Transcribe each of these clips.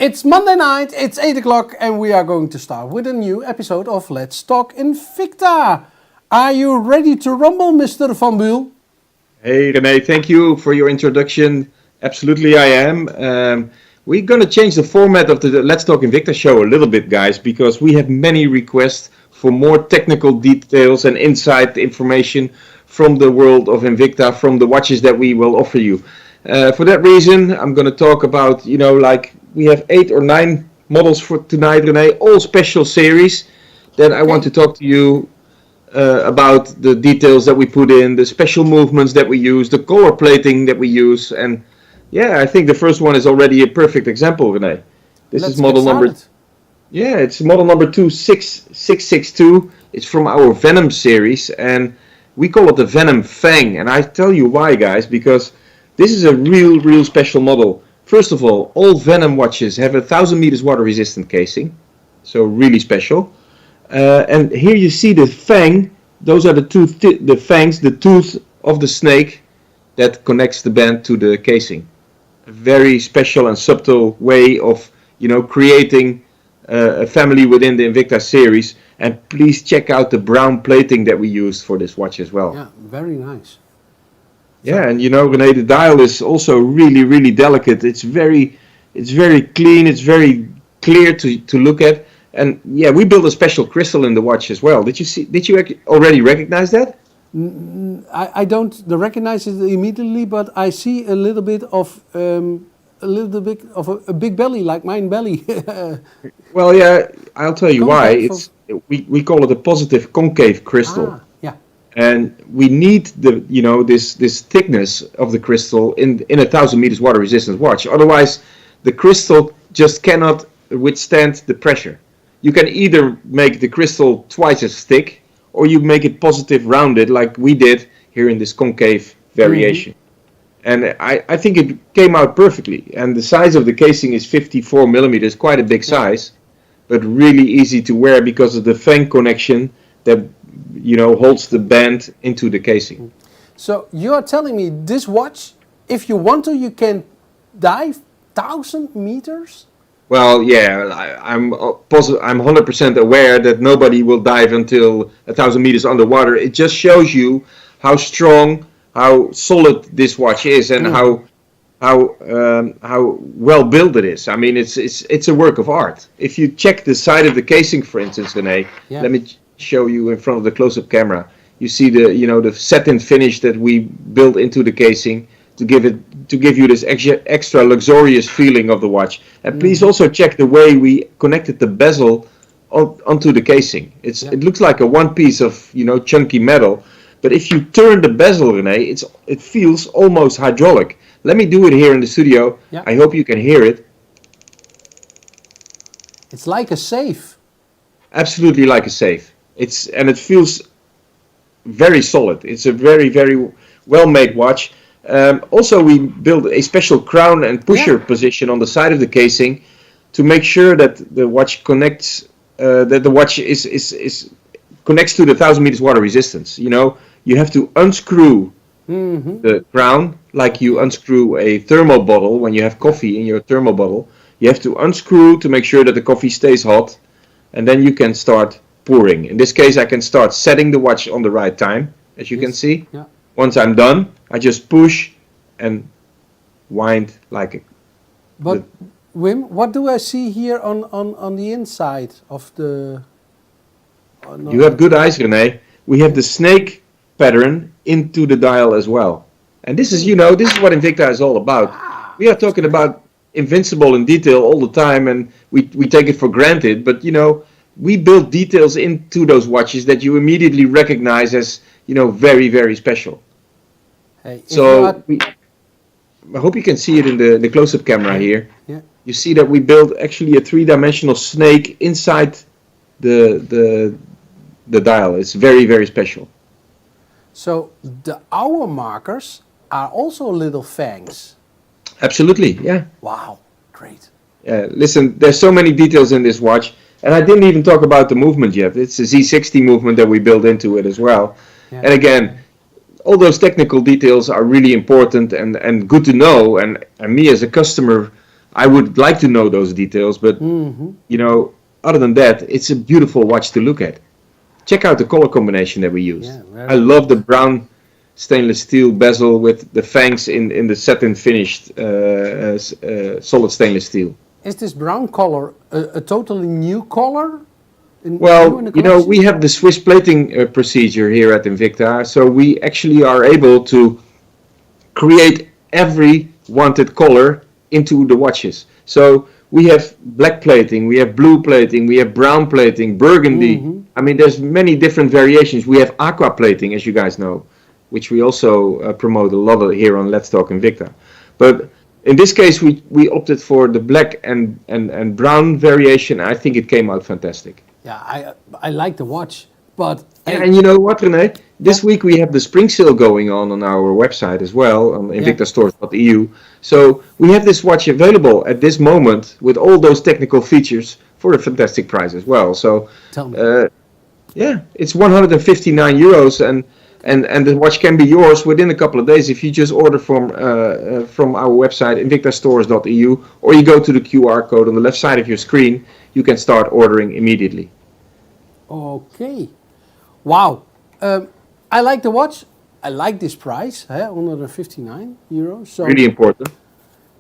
It's Monday night, it's 8 o'clock, and we are going to start with a new episode of Let's Talk Invicta. Are you ready to rumble, Mr. Van Buel? Hey Rene, thank you for your introduction. Absolutely I am. We're going to change the format of the Let's Talk Invicta show a little bit, guys, because we have many requests for more technical details and inside information from the world of Invicta, from the watches that we will offer you. For that reason, I'm going to talk about, like we have 8 or 9 models for tonight, Rene, all special series. Then I want to talk to you about the details that we put in, the special movements that we use, the color plating that we use. And yeah, I think the first one is already a perfect example, Rene. This is model number... Yeah, it's model number 26662. It's from our Venom series, and we call it the Venom Fang. And I tell you why, guys, because this is a real special model. First of all Venom watches have a 1000 meters water resistant casing, so really special. And here you see the fang. Those are the fangs, the tooth of the snake that connects the band to the casing. A very special and subtle way of, creating a family within the Invicta series. And please check out the brown plating that we used for this watch as well. Yeah, very nice. Yeah, and Rene, the dial is also really delicate. It's very clean. It's very clear to look at. And yeah, we built a special crystal in the watch as well. Did you already recognize that? I don't recognize it immediately, but I see a little bit of a big belly, like mine belly. Well, yeah, I'll tell you why. We call it a positive concave crystal. Yeah. And we need this thickness of the crystal in a 1000 meters water resistant watch. Otherwise, the crystal just cannot withstand the pressure. You can either make the crystal twice as thick, or you make it positive rounded like we did here in this concave variation. And I think it came out perfectly. And the size of the casing is 54 millimeters, quite a big size, but really easy to wear because of the fang connection that holds the band into the casing. So you are telling me this watch, if you want to, you can dive 1000 meters? Well, yeah, I'm 100% aware that nobody will dive until 1000 meters underwater. It just shows you how strong, how solid this watch is, and how well built it is. I mean, it's a work of art. If you check the side of the casing, for instance, Rene, let me show you in front of the close-up camera. You see the satin finish that we built into the casing to give you this extra luxurious feeling of the watch. And please also check the way we connected the bezel onto the casing. It looks like a one piece of chunky metal, but if you turn the bezel, Rene, it feels almost hydraulic. Let me do it here in the studio. Yeah. I hope you can hear it. It's like a safe. Absolutely like a safe. And it feels very solid. It's a very well-made watch. Also, we built a special crown and pusher position on the side of the casing to make sure that the watch connects. That the watch connects to the 1000 meters water resistance. You have to unscrew the crown like you unscrew a thermal bottle when you have coffee in your thermal bottle. You have to unscrew to make sure that the coffee stays hot, and then you can start pouring. In this case, I can start setting the watch on the right time, as you can see. Yeah. Once I'm done, I just push and wind like a... But Wim, what do I see here on the inside of the... You have good eyes, Rene. We have the snake pattern into the dial as well. And this is, this is what Invicta is all about. We are talking about invincible in detail all the time, and we take it for granted. But, we build details into those watches that you immediately recognize as, very special. Hey, so I hope you can see it in the close-up camera here. Yeah. You see that we built actually a 3-dimensional snake inside the dial. It's very special. So the hour markers are also little fangs. Absolutely, yeah. Wow, great. Yeah, listen, there's so many details in this watch, and I didn't even talk about the movement yet. It's a Z60 movement that we built into it as well. Yeah. And again, all those technical details are really important and good to know. And me as a customer, I would like to know those details, but other than that, it's a beautiful watch to look at. Check out the color combination that we used. I love the brown stainless steel bezel with the fangs in the satin finished solid stainless steel. Is this brown color a totally new color? We have the Swiss plating procedure here at Invicta, so we actually are able to create every wanted color into the watches. So we have black plating, we have blue plating, we have brown plating, burgundy. I mean, there's many different variations. We have aqua plating, as you guys know, which we also promote a lot of here on Let's Talk Invicta. But in this case, we opted for the black and brown variation. I think it came out fantastic. Yeah, I like the watch, but... And you know what, Rene? This week we have the spring sale going on our website as well, on invictastores.eu. So we have this watch available at this moment with all those technical features for a fantastic price as well. So, tell me. It's 159 euros and the watch can be yours within a couple of days if you just order from our website, invictastores.eu, or you go to the QR code on the left side of your screen. You can start ordering immediately. Okay. Wow. I like the watch. I like this price, 159 euros. So really important.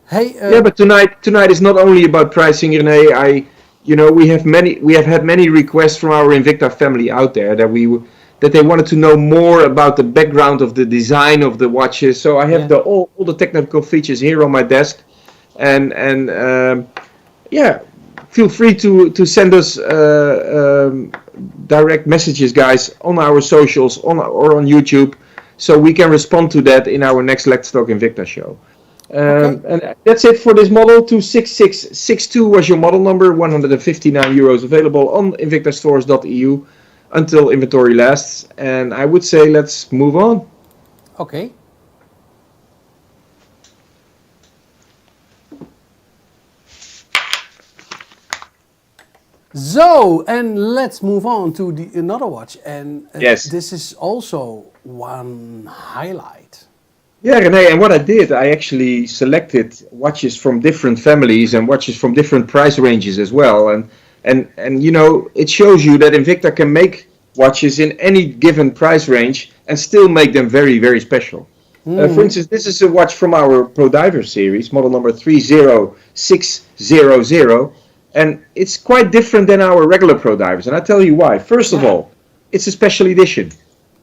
Hey. But tonight is not only about pricing, Rene. We have had many requests from our Invicta family out there that they wanted to know more about the background of the design of the watches. So I have all the technical features here on my desk, and feel free to send us direct messages, guys, on our socials or on YouTube, so we can respond to that in our next Let's Talk Invicta show. And that's it for this model. 26662 was your model number. 159 euros available on invictastores.eu until inventory lasts. And I would say let's move on. Okay. So, and let's move on to another watch, and this is also one highlight. Yeah, Rene, and what I did, I actually selected watches from different families and watches from different price ranges as well, and it shows you that Invicta can make watches in any given price range and still make them very, very special. For instance, this is a watch from our Pro Diver series, model number 30600. And it's quite different than our regular Pro Divers, and I'll tell you why. First of all, it's a special edition.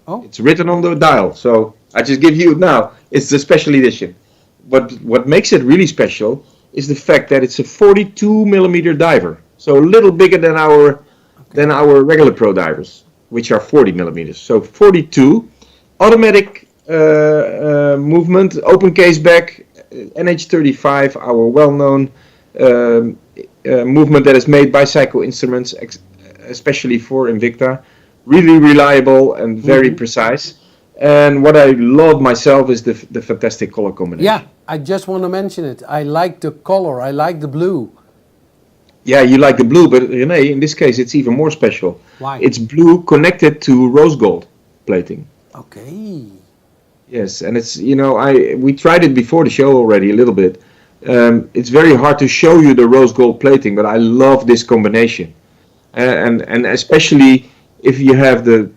Oh. It's written on the dial, so I just give you it now. It's the special edition. But what makes it really special is the fact that it's a 42 millimeter diver, so a little bigger than our regular Pro Divers, which are 40 millimeters. So 42, automatic movement, open case back, NH35, our well-known movement that is made by Psycho Instruments, especially for Invicta. Really reliable and very precise. And what I love myself is the fantastic color combination. Yeah, I just want to mention it. I like the color. I like the blue. Yeah, you like the blue, but Rene, in this case, it's even more special. Why? It's blue connected to rose gold plating. Okay. Yes, and it's we tried it before the show already a little bit. It's very hard to show you the rose gold plating, but I love this combination, and especially if you have the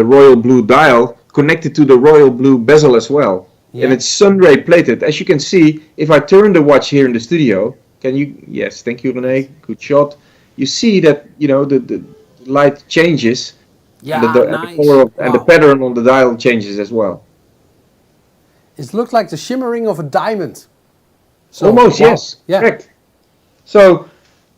royal blue dial connected to the royal blue bezel as well, and it's sunray plated. As you can see, if I turn the watch here in the studio, can you? Yes, thank you, Rene. Good shot. You see that the light changes, and the color and the pattern on the dial changes as well. It looks like the shimmering of a diamond. So, almost, yes, correct. So,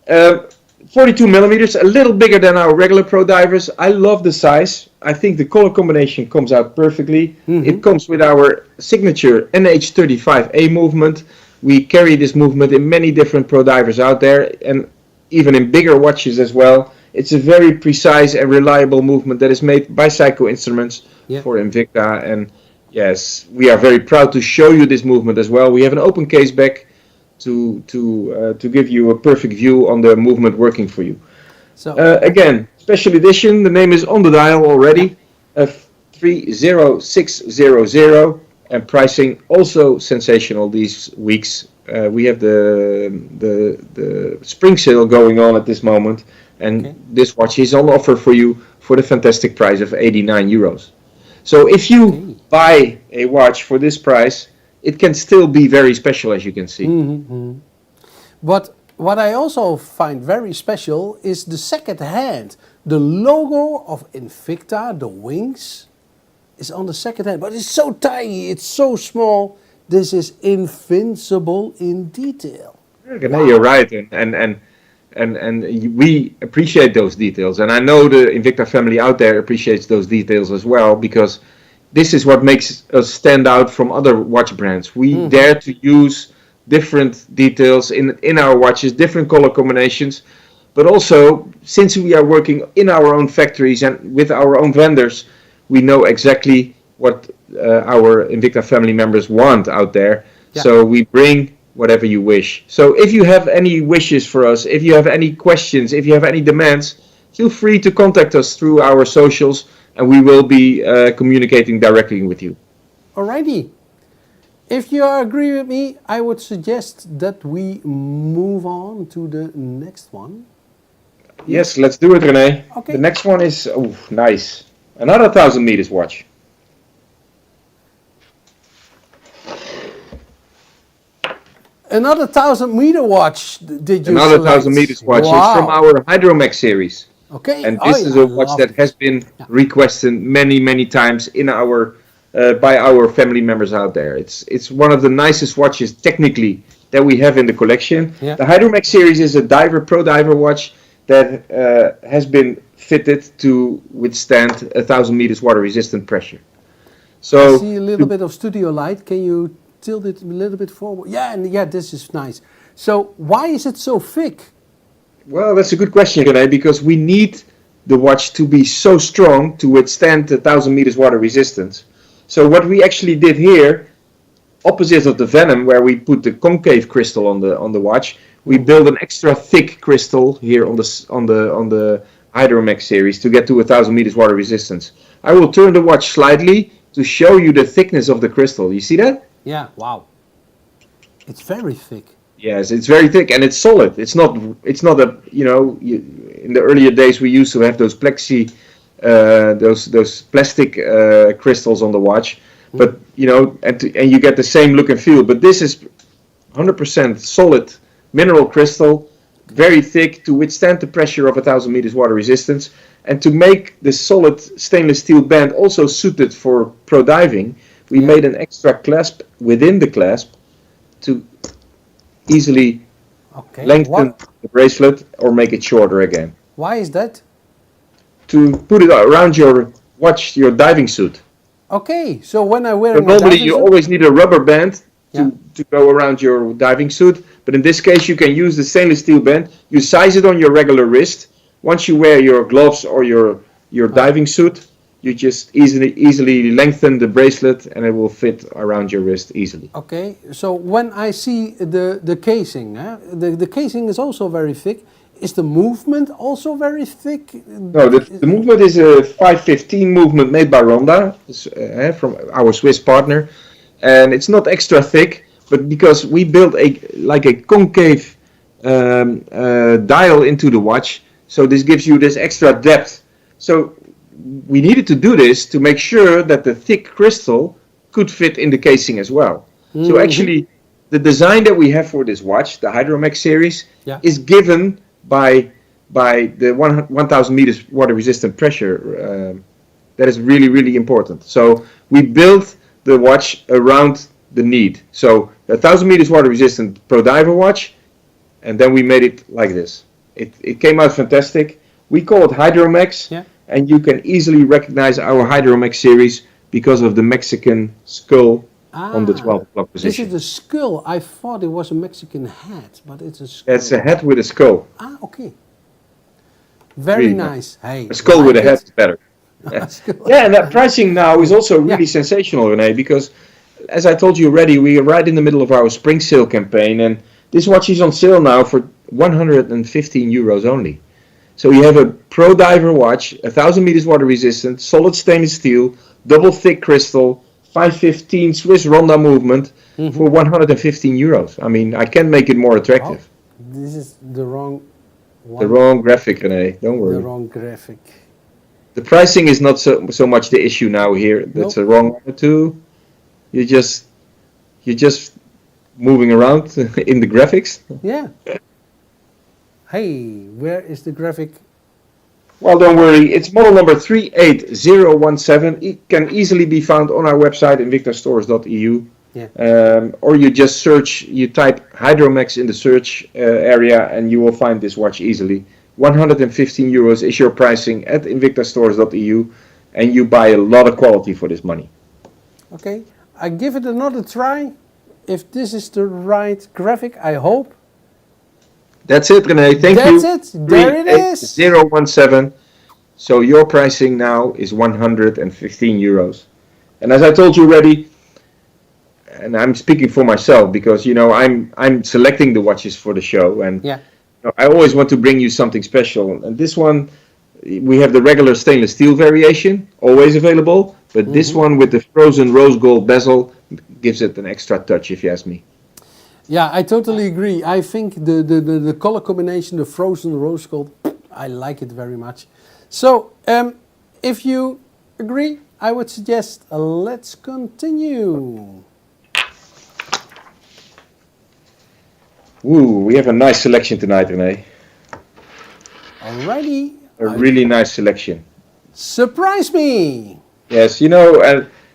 42 millimeters, a little bigger than our regular Pro Divers. I love the size. I think the color combination comes out perfectly. It comes with our signature NH35A movement. We carry this movement in many different Pro Divers out there, and even in bigger watches as well. It's a very precise and reliable movement that is made by Psycho Instruments for Invicta, and yes, we are very proud to show you this movement as well. We have an open case back to give you a perfect view on the movement working for you. So again, special edition. The name is on the dial already. 30600, and pricing also sensational these weeks. we have the spring sale going on at this moment, and this watch is on offer for you for the fantastic price of 89 euros. So if you buy a watch for this price, it can still be very special, as you can see. But what I also find very special is the second hand. The logo of Invicta, the wings, is on the second hand, but it's so tiny, it's so small. This is invincible in detail. Wow. You're right, and we appreciate those details, and I know the Invicta family out there appreciates those details as well, because this is what makes us stand out from other watch brands. We dare to use different details in our watches, different color combinations, but also since we are working in our own factories and with our own vendors, we know exactly what our Invicta family members want out there. Yeah. So we bring whatever you wish. So if you have any wishes for us, if you have any questions, if you have any demands, feel free to contact us through our socials, and we will be communicating directly with you. Alrighty. If you agree with me, I would suggest that we move on to the next one. Yes, let's do it, Rene. Okay. The next one is, nice. Another 1,000 meters watch. Another 1,000 meter watch, did you Another select? 1,000 meters watch. Wow. It's from our Hydromax series. Okay. And this is a watch that has been requested many times in our by our family members out there. It's one of the nicest watches technically that we have in the collection. Yeah. The Hydromax series is a pro diver watch that has been fitted to withstand 1,000 meters water resistant pressure. So I see a little bit of studio light. Can you tilt it a little bit forward? Yeah, this is nice. So why is it so thick? Well, that's a good question, Rene, because we need the watch to be so strong to withstand 1,000 meters water resistance. So what we actually did here, opposite of the Venom, where we put the concave crystal on the watch, we built an extra thick crystal here on the Hydromax series to get to 1,000 meters water resistance. I will turn the watch slightly to show you the thickness of the crystal. You see that? Yeah. Wow. It's very thick. Yes, it's very thick and it's solid. It's not a, in the earlier days we used to have those those plastic crystals on the watch, but and you get the same look and feel. But this is 100% solid mineral crystal, very thick to withstand the pressure of 1,000 meters water resistance, and to make the solid stainless steel band also suited for pro diving, we made an extra clasp within the clasp to easily lengthen the bracelet or make it shorter again. Why is that? To put it around your watch, your diving suit. Okay, so when I wear normally you always need a rubber band to go around your diving suit, but in this case you can use the stainless steel band. You size it on your regular wrist. Once you wear your gloves or your diving suit, you just easily lengthen the bracelet and it will fit around your wrist easily. Okay, so when I see the casing, the casing is also very thick. Is the movement also very thick? No, the movement is a 515 movement made by Ronda, from our Swiss partner, and it's not extra thick, but because we built a concave dial into the watch, so this gives you this extra depth. So we needed to do this to make sure that the thick crystal could fit in the casing as well. Mm-hmm. So actually, the design that we have for this watch, the Hydromax series, is given by the 1,000 meters water resistant pressure. That is really important. So we built the watch around the need. So 1,000 meters water resistant pro diver watch, and then we made it like this. It came out fantastic. We call it Hydromax, and you can easily recognize our Hydromax series because of the Mexican skull on the 12 o'clock position. This is the skull. I thought it was a Mexican hat, but it's a skull. It's a hat with a skull. Okay. Very really nice. Hey, a skull with a hat is better. And that pricing now is also really sensational, Rene, because as I told you already, we are right in the middle of our spring sale campaign, and this watch is on sale now for 115 euros only. So you have a pro diver watch, 1,000 meters water resistant, solid stainless steel, double thick crystal, 515 Swiss Ronda movement for 115 euros. I mean, I can make it more attractive. Oh, this is the wrong one. The wrong graphic, Rene. Don't worry. The wrong graphic. The pricing is not so much the issue now here. That's the wrong one too. You're just moving around in the graphics. Yeah. Hey, where is the graphic? Well, don't worry. It's model number 38017. It can easily be found on our website, invictastores.eu. Yeah. Or you just search, you type Hydromax in the search area and you will find this watch easily. 115 euros is your pricing at invictastores.eu, and you buy a lot of quality for this money. Okay, I give it another try. If this is the right graphic, I hope. That's it, Rene. Thank you. That's it. There it is. 017. So your pricing now is 115 euros. And as I told you already, and I'm speaking for myself because I'm selecting the watches for the show, and yeah. I always want to bring you something special. And this one, we have the regular stainless steel variation, always available. But this one with the frozen rose gold bezel gives it an extra touch, if you ask me. Yeah, I totally agree. I think the color combination, the frozen rose gold, I like it very much. So, if you agree, I would suggest let's continue. Ooh, we have a nice selection tonight, Rene. Alrighty. A really nice selection. Surprise me! Yes,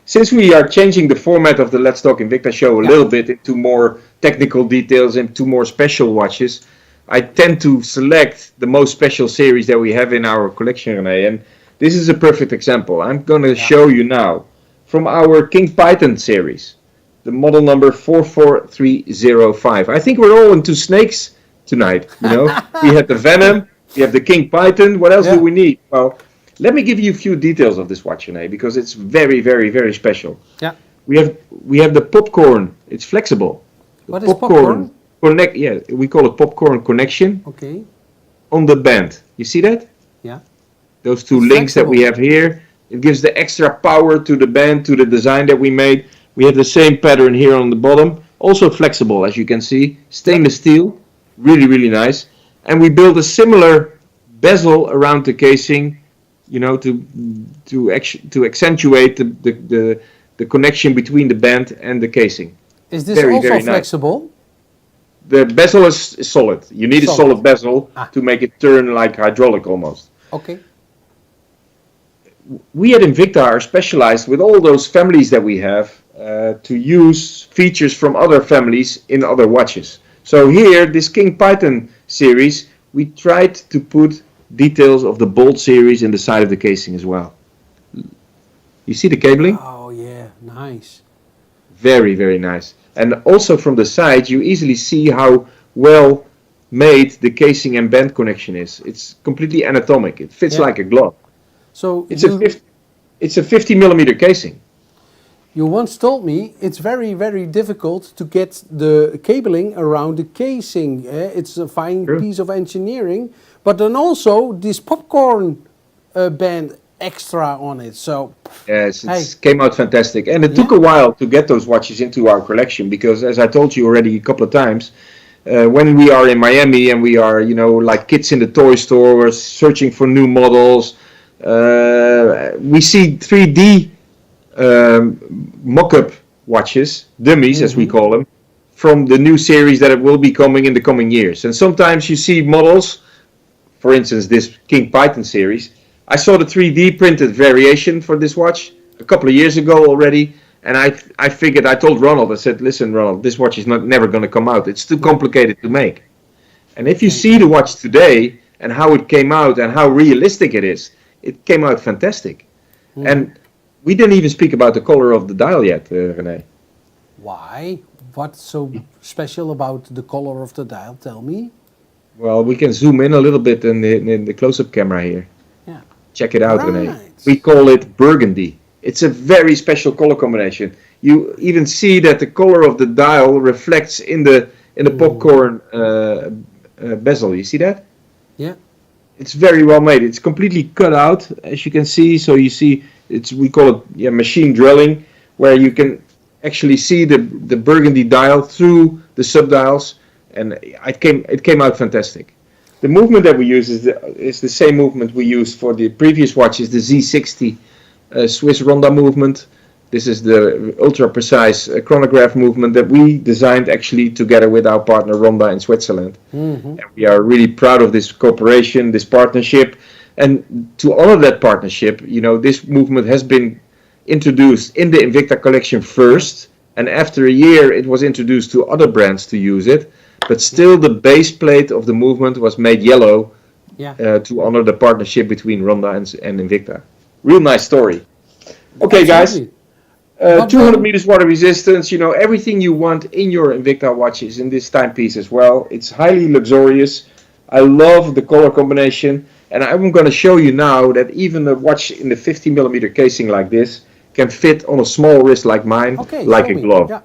since we are changing the format of the Let's Talk Invicta show a little bit into more technical details, into more special watches, I tend to select the most special series that we have in our collection, Rene. And this is a perfect example. I'm going to show you now from our King Python series, the model number 44305. I think we're all into snakes tonight. We have the Venom, we have the King Python. What else do we need? Well, let me give you a few details of this watch, Rene, because it's very, very, very special. Yeah. We have the popcorn. It's flexible. What is popcorn? We call it popcorn connection. Okay. On the band. You see that? Yeah. Those two links that we have here. It gives the extra power to the band, to the design that we made. We have the same pattern here on the bottom. Also flexible, as you can see. Stainless steel. Really, really nice. And we built a similar bezel around the casing, to accentuate the connection between the band and the casing. Is this also very flexible? Nice. The bezel is solid. You need a solid bezel to make it turn like hydraulic almost. Okay. We at Invicta are specialized with all those families that we have to use features from other families in other watches. So here, this King Python series, we tried to put details of the Bolt series in the side of the casing as well. You see the cabling? Oh yeah, nice. Very, very nice. And also from the side, you easily see how well made the casing and band connection is. It's completely anatomic. It fits like a glove. So it's a 50 millimeter casing. You once told me it's very, very difficult to get the cabling around the casing. It's a fine piece of engineering, but then also this popcorn band extra on it. So yes, it came out fantastic, and it took a while to get those watches into our collection because, as I told you already a couple of times, when we are in Miami and we are, like kids in the toy store, we're searching for new models. We see 3D mock-up watches, dummies as we call them, from the new series that will be coming in the coming years. And sometimes you see models, for instance this King Python series. I saw the 3D printed variation for this watch a couple of years ago already, and I figured, I told Ronald, I said, listen Ronald, this watch is never going to come out. It's too complicated to make. And if you see the watch today and how it came out and how realistic it is, it came out fantastic. And we didn't even speak about the color of the dial yet, Rene. Why? What's so special about the color of the dial? Tell me. Well, we can zoom in a little bit in the close-up camera here. Yeah. Check it out, Rene. We call it burgundy. It's a very special color combination. You even see that the color of the dial reflects in the popcorn bezel. You see that? Yeah. It's very well made. It's completely cut out, as you can see. So you see, we call it machine drilling. where you can actually see the burgundy dial through the subdials, and it came out fantastic. The movement that we use is the same movement we used for the previous watches, the Z60 Swiss Ronda movement. This is the ultra precise chronograph movement that we designed actually together with our partner Ronda in Switzerland. And we are really proud of this cooperation, this partnership. And to honor that partnership, this movement has been introduced in the Invicta collection first, and after a year it was introduced to other brands to use it, but still the base plate of the movement was made yellow to honor the partnership between Ronda and Invicta. Real nice story. Okay, Absolutely. guys, 200 meters water resistance, everything you want in your Invicta watch is in this timepiece as well. It's highly luxurious. I love the color combination, and I'm going to show you now that even a watch in the 50mm casing like this can fit on a small wrist like mine, like a glove. Yeah.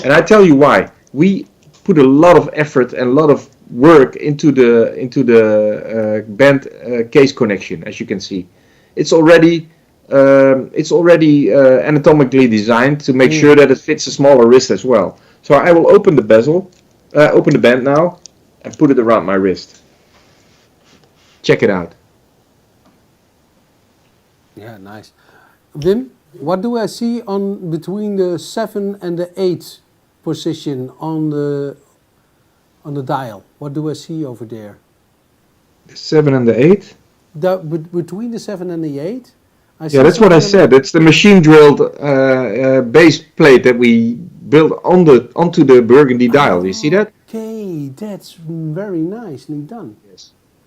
And I tell you why. We put a lot of effort and a lot of work into the band case connection, as you can see. It's already anatomically designed to make sure that it fits a smaller wrist as well. So I will open the bezel, open the band now, and put it around my wrist. Check it out. Yeah, nice. Wim, what do I see on between the 7 and the 8 position on the dial? What do I see over there? The 7 and the 8? Between the 7 and the 8? Yeah, that's what I said. It's the machine drilled base plate that we built onto the burgundy dial. You see that? Okay, that's very nicely done.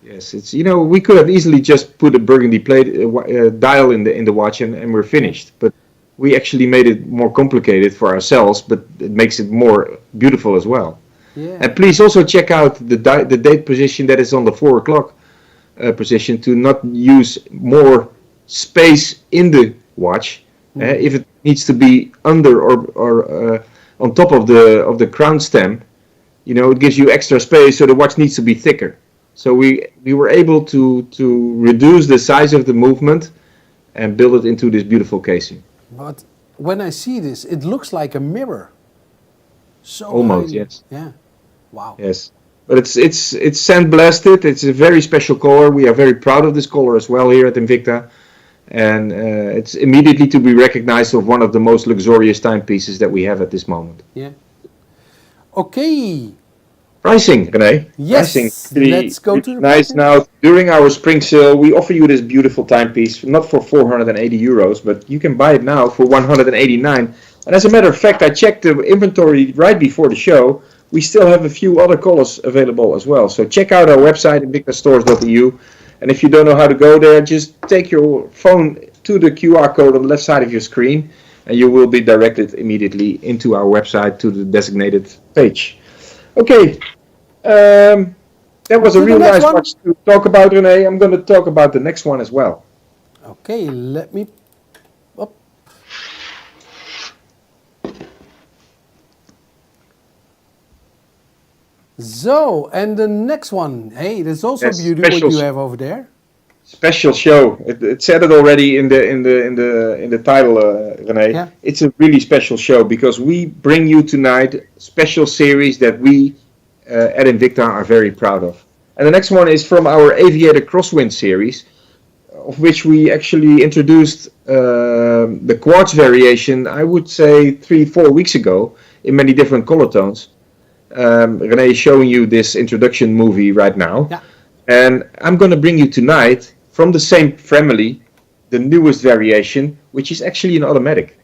Yes, it's we could have easily just put a burgundy plate dial in the watch and we're finished. But we actually made it more complicated for ourselves, but it makes it more beautiful as well. Yeah. And please also check out the date position that is on the 4 o'clock position to not use more space in the watch. If it needs to be under or on top of the crown stem, it gives you extra space, so the watch needs to be thicker. So we were able to reduce the size of the movement and build it into this beautiful casing. But when I see this, it looks like a mirror. So almost, yes. Yeah. Wow. Yes. But it's sandblasted. It's a very special color. We are very proud of this color as well here at Invicta. And it's immediately to be recognized of one of the most luxurious timepieces that we have at this moment. Yeah. Okay. Pricing, Rene. Yes. Pricing. Let's go to the nice pricing. Now. During our spring sale, we offer you this beautiful timepiece, not for 480 euros, but you can buy it now for 189. And as a matter of fact, I checked the inventory right before the show. We still have a few other colors available as well. So check out our website, invictastores.eu. And if you don't know how to go there, just take your phone to the QR code on the left side of your screen, and you will be directed immediately into our website to the designated page. Okay, that was a real nice watch to talk about, Rene. I'm going to talk about the next one as well. Okay, let me... Up. So, and the next one. Hey, that's also beautiful what you have over there. Special show. It said it already in the title, Rene. Yeah. It's a really special show because we bring you tonight special series that we at Invicta are very proud of. And the next one is from our Aviator Crosswind series, of which we actually introduced the quartz variation, I would say 3-4 weeks ago, in many different color tones. Rene is showing you this introduction movie right now. Yeah. And I'm going to bring you tonight, from the same family, the newest variation, which is actually an automatic.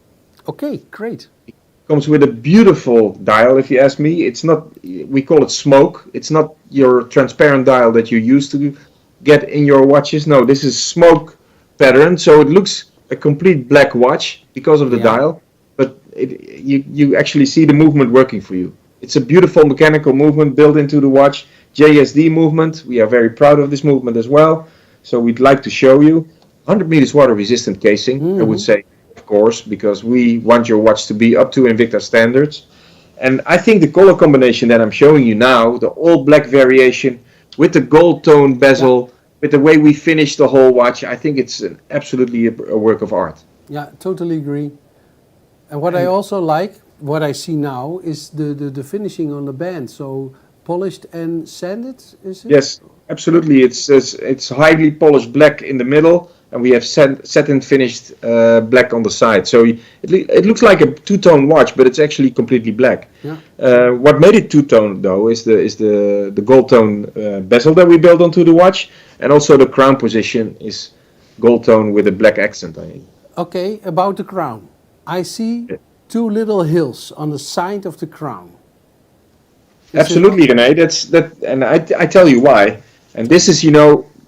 Okay, great. It comes with a beautiful dial, if you ask me. It's not, we call it smoke. It's not your transparent dial that you used to get in your watches. No, this is smoke pattern, so it looks a complete black watch because of the dial, but you actually see the movement working for you. It's a beautiful mechanical movement built into the watch, JSD movement. We are very proud of this movement as well, so we'd like to show you. 100 meters water resistant casing, I would say, of course, because we want your watch to be up to Invicta standards. And I think the color combination that I'm showing you now, the all black variation with the gold tone bezel, with the way we finish the whole watch, I think it's absolutely a work of art. Yeah, totally agree. And what I also like, what I see now, is the finishing on the band. So polished and sanded, is it? Yes, absolutely. It's highly polished black in the middle, and we have satin finished black on the side. So it looks like a two-tone watch, but it's actually completely black. Yeah. What made it two-tone though is the gold tone bezel that we built onto the watch, and also the crown position is gold tone with a black accent. I think. Okay, about the crown. I see two little hills on the side of the crown. Absolutely, Rene. And I tell you why. And this is,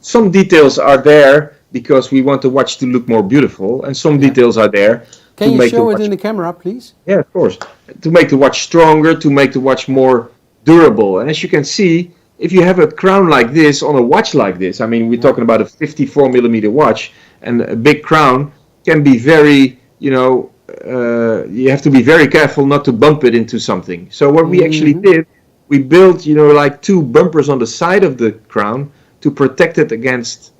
some details are there because we want the watch to look more beautiful, and some details are there Can to you make show the it watch. in the camera, please? Yeah, of course. To make the watch stronger, to make the watch more durable. And as you can see, if you have a crown like this on a watch like this, I mean, we're talking about a 54 millimeter watch, and a big crown can be very, you have to be very careful not to bump it into something. So what we actually did, we built, like two bumpers on the side of the crown to protect it against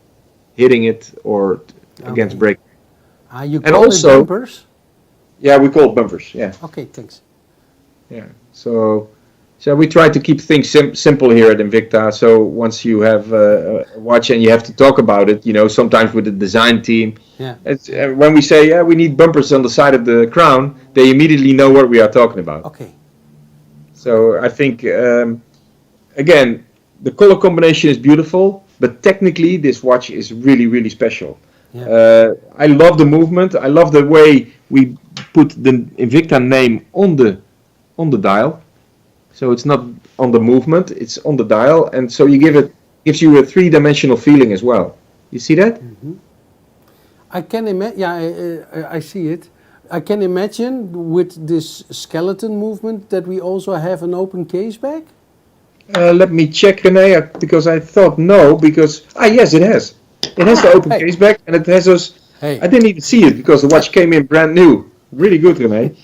hitting it or against breaking. You And call also- it bumpers? Yeah, we call it bumpers. Yeah. Okay, thanks. Yeah. So we try to keep things simple here at Invicta. So once you have a watch and you have to talk about it, sometimes with the design team, Yeah. it's, when we say, yeah, we need bumpers on the side of the crown, they immediately know what we are talking about. Okay. So I think, again, the color combination is beautiful, but technically this watch is really, really special. Yeah. I love the movement. I love the way we put the Invicta name on the dial. So it's not on the movement, it's on the dial, and so gives you a three-dimensional feeling as well. You see that? I can imagine. Yeah, I see it. I can imagine with this skeleton movement that we also have an open case back. Let me check, Rene, because I thought no, because yes, it has. It has the open Hey. case back, and it has those. Hey. I didn't even see it because the watch came in brand new. Really good, Rene.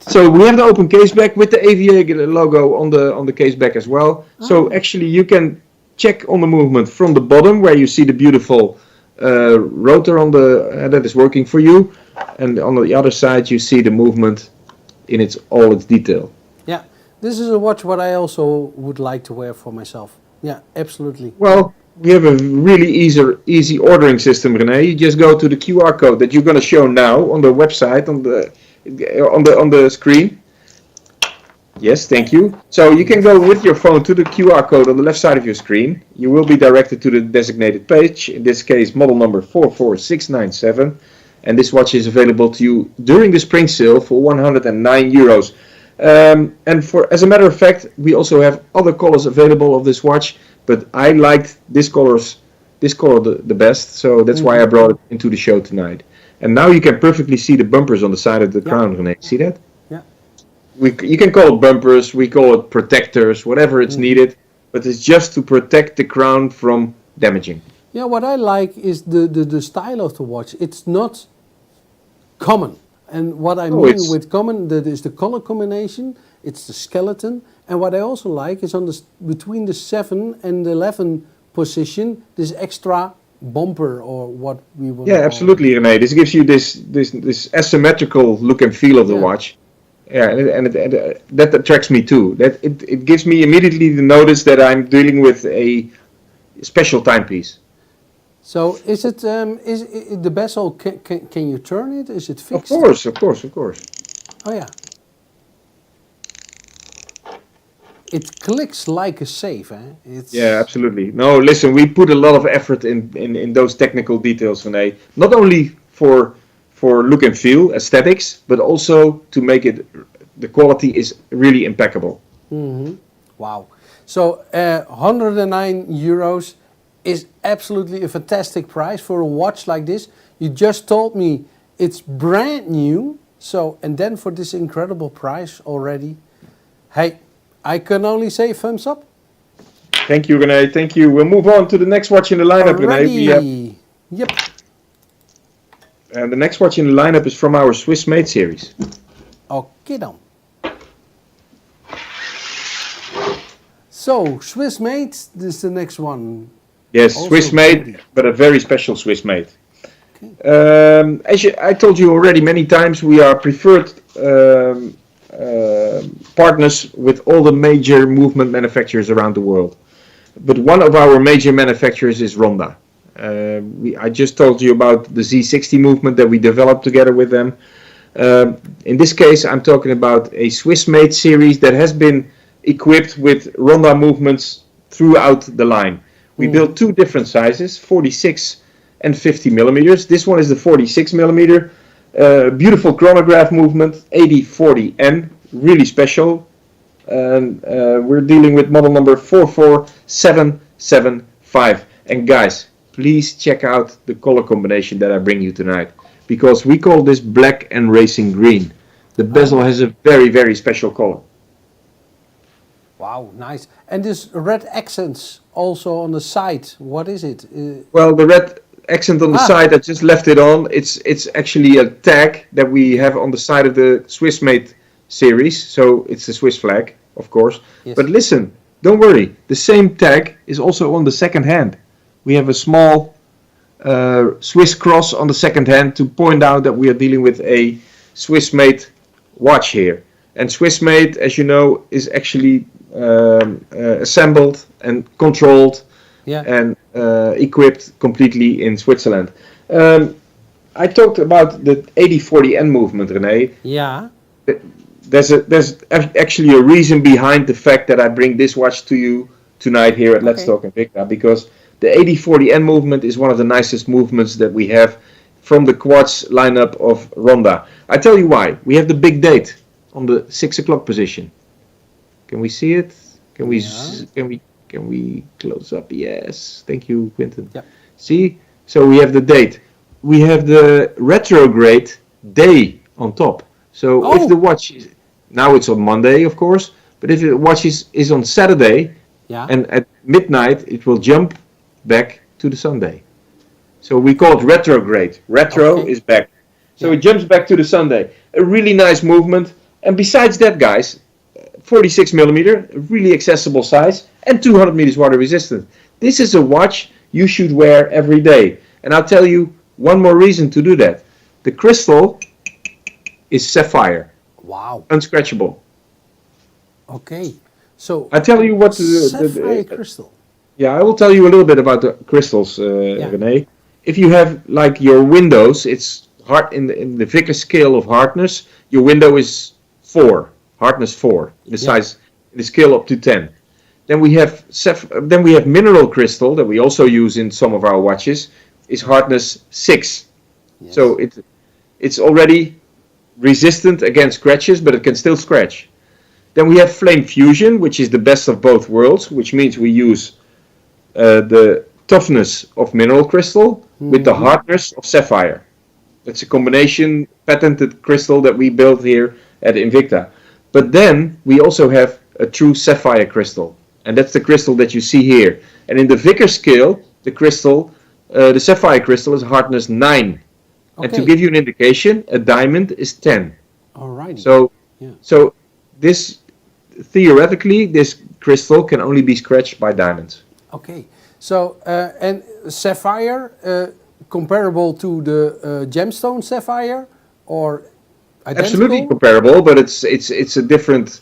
So we have the open case back with the AVA logo on the case back as well. So actually you can check on the movement from the bottom where you see the beautiful rotor on the that is working for you, and on the other side you see the movement in all its detail. Yeah, this is a watch what I also would like to wear for myself. Yeah, absolutely. Well, we have a really easy ordering system, Rene. You just go to the QR code that you're going to show now on the website on the screen. Yes, thank you. So you can go with your phone to the QR code on the left side of your screen. You will be directed to the designated page, in this case model number 44697. And this watch is available to you during the spring sale for 109 euros. And as a matter of fact, we also have other colors available of this watch, but I liked this color the best, so that's why I brought it into the show tonight. And now you can perfectly see the bumpers on the side of the crown, Rene. See that? Yeah. You can call it bumpers, we call it protectors, whatever it's needed, but it's just to protect the crown from damaging. Yeah, what I like is the style of the watch. It's not common. And what I mean with common, that is the color combination, it's the skeleton. And what I also like is between the 7 and the 11 position, this extra bumper or what we will Yeah, absolutely, Rene. This gives you this asymmetrical look and feel of the watch. Yeah, and that attracts me too. That it gives me immediately the notice that I'm dealing with a special timepiece. So is it the bezel? Can you turn it? Is it fixed? Of course. Oh yeah. It clicks like a safe, eh? Yeah, absolutely. No, listen, we put a lot of effort in those technical details, Rene. Not only for look and feel, aesthetics, but also to make it, the quality is really impeccable. Mm-hmm. Wow. So 109 euros is absolutely a fantastic price for a watch like this. You just told me it's brand new. So, and then for this incredible price already, hey, I can only say thumbs up. Thank you, Rene. Thank you. We'll move on to the next watch in the lineup, Rene. Yep. And the next watch in the lineup is from our Swiss Made series. Okay dan. So, Swiss Made, this is the next one. Yes, Also Swiss Made, trendy. but a very special Swiss Made. As I told you already many times, we are preferred partners with all the major movement manufacturers around the world. But one of our major manufacturers is Ronda. I just told you about the Z60 movement that we developed together with them. In this case, I'm talking about a Swiss-made series that has been equipped with Ronda movements throughout the line. We built two different sizes, 46 and 50 millimeters. This one is the 46 millimeter. Beautiful chronograph movement, 8040N, really special. And we're dealing with model number 44775. And guys, please check out the color combination that I bring you tonight, because we call this black and racing green. The bezel has a very, very special color. Wow, nice. And this red accents also on the side, what is it? Well, the red accent on the side, I just left it on. It's actually a tag that we have on the side of the Swiss-made series. So it's the Swiss flag, of course. Yes. But listen, don't worry. The same tag is also on the second hand. We have a small Swiss cross on the second hand to point out that we are dealing with a Swiss-made watch here. And Swiss-made, as you know, is actually assembled and controlled and equipped completely in Switzerland. I talked about the 8040N movement, Rene. Yeah. There's actually a reason behind the fact that I bring this watch to you tonight here at Let's Talk Invicta, because the 8040N movement is one of the nicest movements that we have from the quartz lineup of Ronda. I tell you why. We have the big date on the 6 o'clock position. Can we see it? Can we close up? Yes. Thank you, Quinten. Yep. See? So we have the date. We have the retrograde day on top. So if the watch is, now it's on Monday, of course, but if the watch is on Saturday, and at midnight it will jump back to the Sunday. So we call it retrograde. Retro is back. So it jumps back to the Sunday. A really nice movement. And besides that, guys, 46 millimeter, a really accessible size, and 200 meters water resistant. This is a watch you should wear every day. And I'll tell you one more reason to do that. The crystal is sapphire. Wow. Unscratchable. Okay. So I tell you what sapphire crystal. Yeah, I will tell you a little bit about the crystals, Rene. If you have like your windows, it's hard in the Vickers scale of hardness. Your window is 4, hardness 4, the size, the scale up to 10. Then we have mineral crystal that we also use in some of our watches, is hardness 6. Yes. So it's already resistant against scratches, but it can still scratch. Then we have flame fusion, which is the best of both worlds, which means we use the toughness of mineral crystal with the hardness of sapphire. That's a combination patented crystal that we built here at Invicta. But then we also have a true sapphire crystal, and that's the crystal that you see here. And in the Vickers scale, the crystal, the sapphire crystal is hardness 9. Okay. And to give you an indication, a diamond is 10. Alright. So this theoretically, this crystal can only be scratched by diamonds. Okay. So and sapphire comparable to the gemstone sapphire, or identical? Absolutely comparable, but it's a different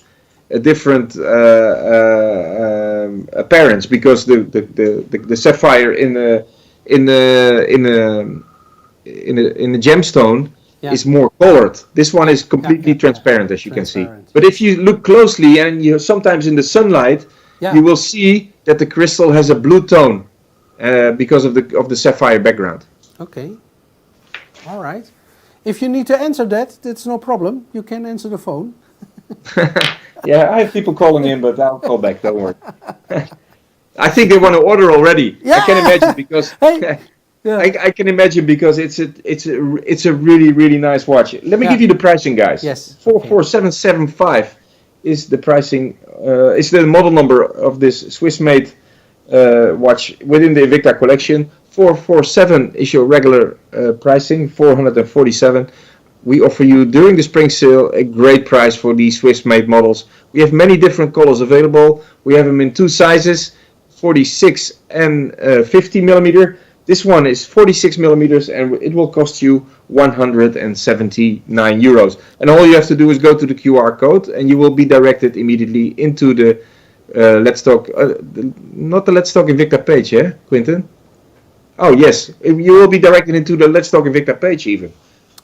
appearance, because the sapphire in the gemstone is more colored. This one is completely transparent, as you can see. But if you look closely, and you sometimes in the sunlight, you will see that the crystal has a blue tone because of the sapphire background. Okay. All right. If you need to answer that, that's no problem. You can answer the phone. Yeah, I have people calling in, but I'll call back. Don't worry. I think they want to order already. Yeah. I can imagine because I can imagine because it's a really, really nice watch. Let me give you the pricing, guys. Yes. 44775 is the pricing. It's the model number of this Swiss-made watch within the Invicta collection. 447 is your regular pricing, 447. We offer you during the spring sale a great price for these Swiss-made models. We have many different colors available. We have them in 2 sizes, 46 and 50 millimeter. This one is 46 millimeters and it will cost you 179 euros. And all you have to do is go to the QR code and you will be directed immediately into the Let's Talk, not the Let's Talk Invicta page, yeah, Quinten? Oh, yes, you will be directed into the Let's Talk Invicta page even.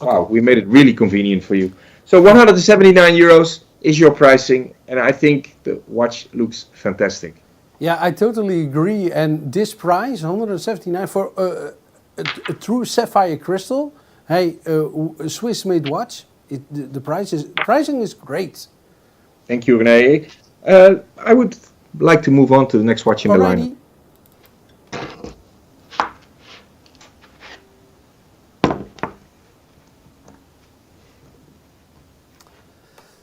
Okay. Wow, we made it really convenient for you. So 179 euros is your pricing, and I think the watch looks fantastic. Yeah, I totally agree. And this price, 179 for a true sapphire crystal, hey, a Swiss-made watch, the pricing is great. Thank you, Rene. I would like to move on to the next watch in the line.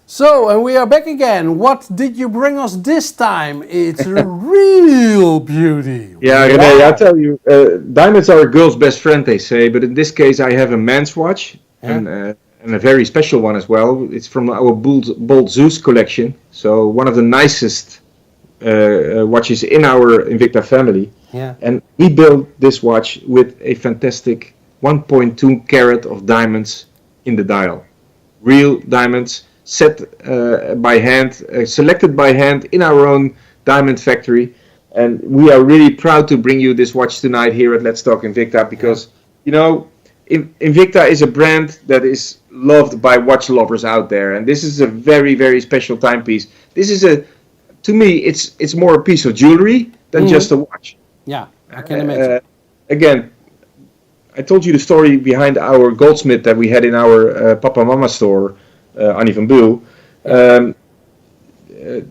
So, and we are back again. What did you bring us this time? It's a real beauty. Yeah, wow. Rene, I tell you, diamonds are a girl's best friend, they say. But in this case, I have a man's watch, and a very special one as well. It's from our Bold Zeus collection. So one of the nicest watches in our Invicta family. Yeah. And we built this watch with a fantastic 1.2 carat of diamonds in the dial. Real diamonds. Set by hand, selected by hand in our own diamond factory, and we are really proud to bring you this watch tonight here at Let's Talk Invicta because, you know, Invicta is a brand that is loved by watch lovers out there, and this is a very, very special timepiece. This is to me, it's more a piece of jewelry than just a watch. Yeah, I can imagine. Again, I told you the story behind our goldsmith that we had in our Papa Mama store. Annie van Buul,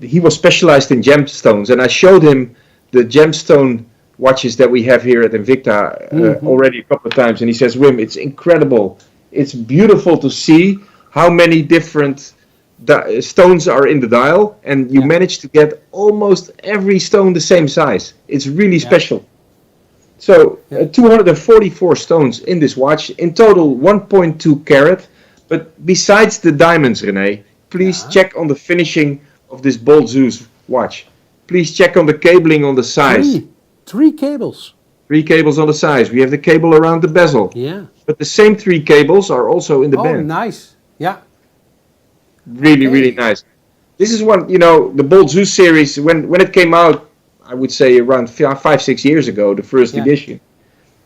he was specialized in gemstones, and I showed him the gemstone watches that we have here at Invicta already a couple of times, and he says, Wim, it's incredible. It's beautiful to see how many different stones are in the dial, and you manage to get almost every stone the same size. It's really special. So 244 stones in this watch, in total 1.2 carat. But besides the diamonds, Rene, please check on the finishing of this Bold Zeus watch. Please check on the cabling on the size. Three cables. 3 cables on the size. We have the cable around the bezel. Yeah. But the same 3 cables are also in the band. Oh, nice. Yeah. Really, really nice. This is one, you know, the Bold Zeus series, when it came out, I would say around 5-6 years ago, the first edition,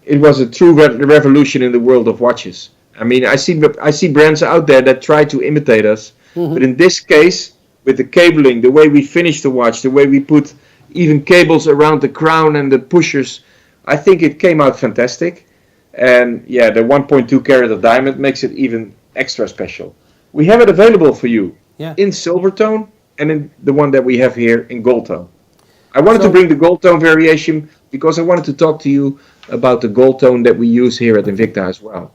it was a true revolution in the world of watches. I mean, I see brands out there that try to imitate us, but in this case, with the cabling, the way we finish the watch, the way we put even cables around the crown and the pushers, I think it came out fantastic. And yeah, the 1.2 carat of diamond makes it even extra special. We have it available for you in silver tone and in the one that we have here in gold tone. I wanted to bring the gold tone variation because I wanted to talk to you about the gold tone that we use here at Invicta as well.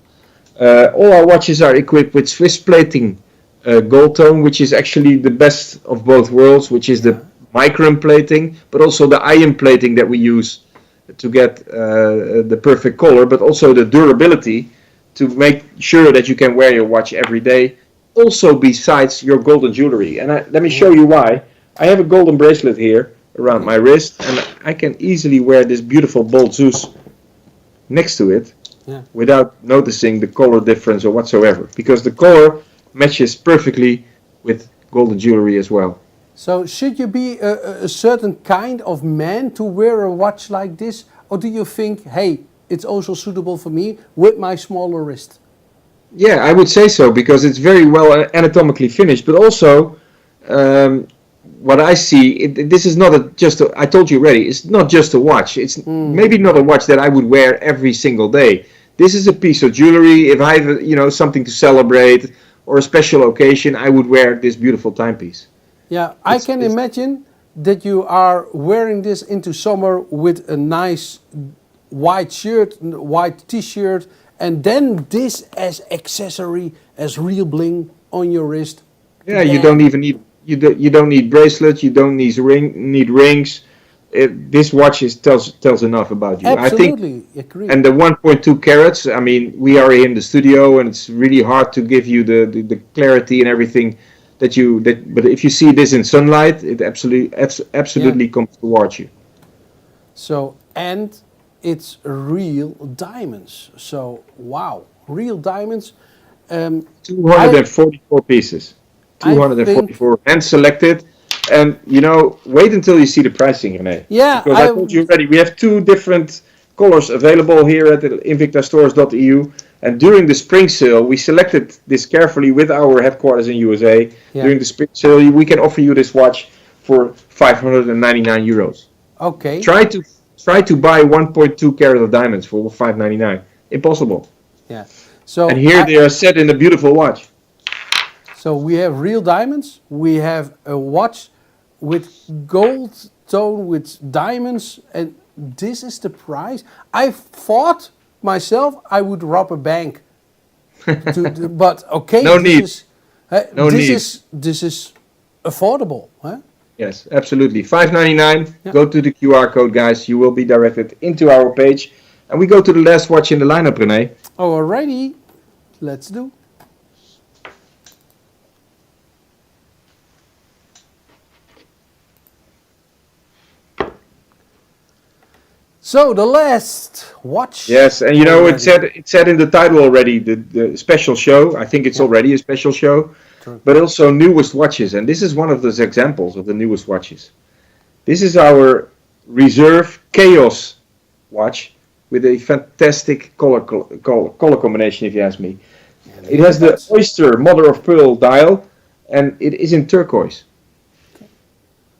All our watches are equipped with Swiss plating gold tone, which is actually the best of both worlds, which is the micron plating, but also the iron plating that we use to get the perfect color, but also the durability to make sure that you can wear your watch every day, also besides your golden jewelry. And let me show you why. I have a golden bracelet here around my wrist, and I can easily wear this beautiful Bold Zeus next to it. Without noticing the color difference or whatsoever, because the color matches perfectly with golden jewelry as well. So should you be a certain kind of man to wear a watch like this, or do you think, hey, it's also suitable for me with my smaller wrist? Yeah, I would say so, because it's very well anatomically finished, but also what I see, this is not I told you already, it's not just a watch. It's maybe not a watch that I would wear every single day. This is a piece of jewelry. If I have, you know, something to celebrate or a special occasion, I would wear this beautiful timepiece. Yeah, I can imagine that you are wearing this into summer with a nice white shirt, white t-shirt, and then this as accessory, as real bling on your wrist. Yeah, you don't even need you don't need bracelets. You don't need rings. This watch tells enough about you. Absolutely, I think, agree. And the 1.2 carats. I mean, we are in the studio, and it's really hard to give you the clarity and everything that. But if you see this in sunlight, it absolutely comes to watch you. So, and it's real diamonds. So, wow, real diamonds. 244 pieces. 244 hand selected. And wait until you see the pricing, Rene. Yeah, because I told you already, we have 2 different colors available here at the invictastores.eu. And during the spring sale, we selected this carefully with our headquarters in USA. Yeah. During the spring sale, we can offer you this watch for 599 euros. Okay. Try to buy 1.2 carat of diamonds for 599. Impossible. Yeah. So and here they are set in a beautiful watch. So we have real diamonds. We have a watch with gold tone with diamonds, and this is the price. I thought myself I would rob a bank, but okay. No need. This is affordable, huh? Yes, absolutely. $5.99. Yeah. Go to the QR code, guys. You will be directed into our page, and we go to the last watch in the lineup, Rene. Alrighty, let's do. So the last watch. Yes, and it said in the title already the special show. I think it's already a special show, but also newest watches. And this is one of those examples of the newest watches. This is our Reserve Chaos watch with a fantastic color combination, if you ask me. It has the Oyster mother of pearl dial, and it is in turquoise.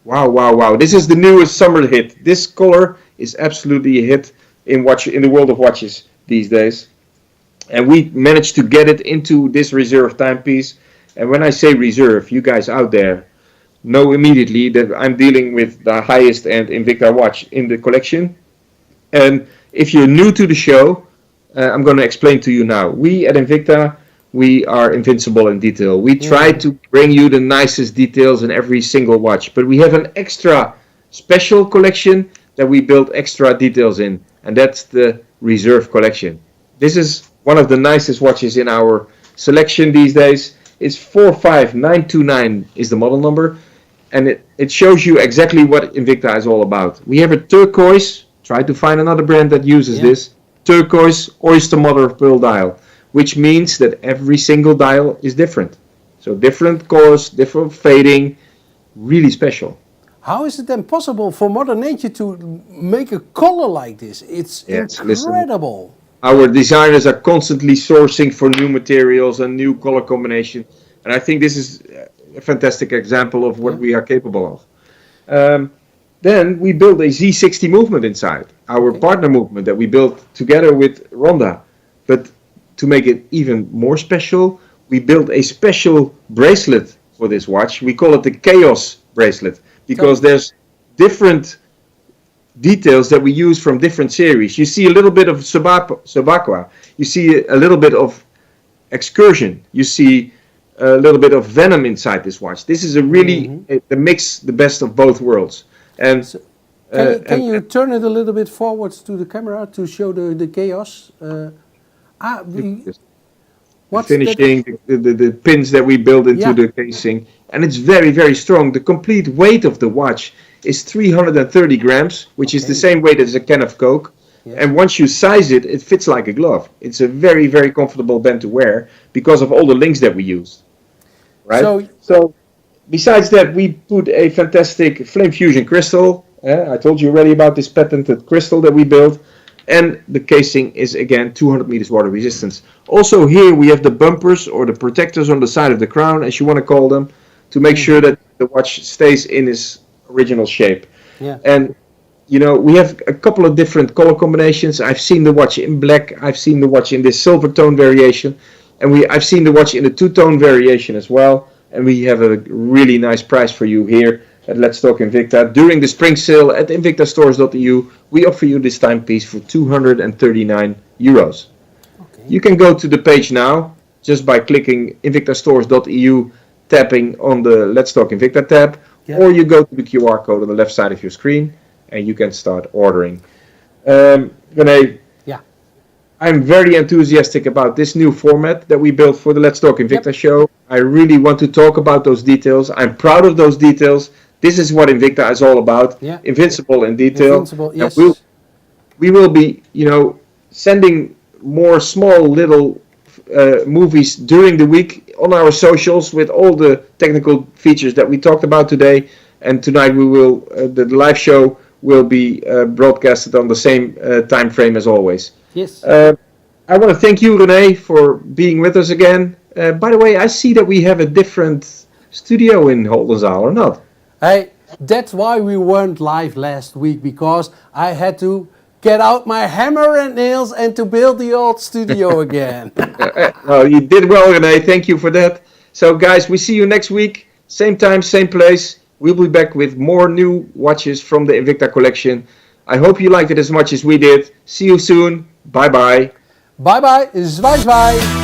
Wow, wow, wow. This is the newest summer hit. This color is absolutely a hit in the world of watches these days. And we managed to get it into this Reserve timepiece. And when I say Reserve, you guys out there know immediately that I'm dealing with the highest end Invicta watch in the collection. And if you're new to the show, I'm going to explain to you now. We at Invicta, we are invincible in detail. We try to bring you the nicest details in every single watch. But we have an extra special collection that we build extra details in. And that's the Reserve collection. This is one of the nicest watches in our selection these days. It's 45929 is the model number. And it shows you exactly what Invicta is all about. We have a turquoise. Try to find another brand that uses this. Turquoise Oyster mother of pearl dial. Which means that every single dial is different. So different colors, different fading, really special. How is it then possible for Mother Nature to make a color like this? It's incredible. Listen, our designers are constantly sourcing for new materials and new color combination. And I think this is a fantastic example of what we are capable of. Then we built a Z60 movement inside. Our partner movement that we built together with Rhonda. But to make it even more special, we built a special bracelet for this watch. We call it the Chaos bracelet because there's different details that we use from different series. You see a little bit of Sobaqua. You see a little bit of Excursion. You see a little bit of Venom inside this watch. This is a really the mix, the best of both worlds. And can you turn it a little bit forwards to the camera to show the Chaos? Finishing the pins that we build into the casing, and it's very, very strong. The complete weight of the watch is 330 grams, which is the same weight as a can of Coke. And once you size it, it fits like a glove. It's a very, very comfortable band to wear because of all the links that we use. Right? So besides that, we put a fantastic flame fusion crystal. I told you already about this patented crystal that we built. And the casing is again 200 meters water resistance. Also here we have the bumpers or the protectors on the side of the crown, as you want to call them, to make sure that the watch stays in its original shape. And we have a couple of different color combinations. I've seen the watch in black. I've seen the watch in this silver tone variation. And I've seen the watch in the two-tone variation as well. And we have a really nice price for you here at Let's Talk Invicta. During the spring sale at invictastores.eu, we offer you this timepiece for 239 euros. You can go to the page now just by clicking invictastores.eu, tapping on the Let's Talk Invicta tab, or you go to the QR code on the left side of your screen and you can start ordering. Rene, I'm very enthusiastic about this new format that we built for the Let's Talk Invicta show. I really want to talk about those details. I'm proud of those details. This is what Invicta is all about. Invincible in detail. Invincible, yes. we will be, sending more small little movies during the week on our socials with all the technical features that we talked about today. And tonight we will, the live show will be broadcasted on the same time frame as always. Yes. I want to thank you, Rene, for being with us again. By the way, I see that we have a different studio in Oldenzaal, or not? Hey, that's why we weren't live last week, because I had to get out my hammer and nails and to build the old studio again. Well, you did well, Rene. Thank you for that. So, guys, we see you next week. Same time, same place. We'll be back with more new watches from the Invicta collection. I hope you liked it as much as we did. See you soon. Bye-bye. Bye-bye. Zwaai zwaai.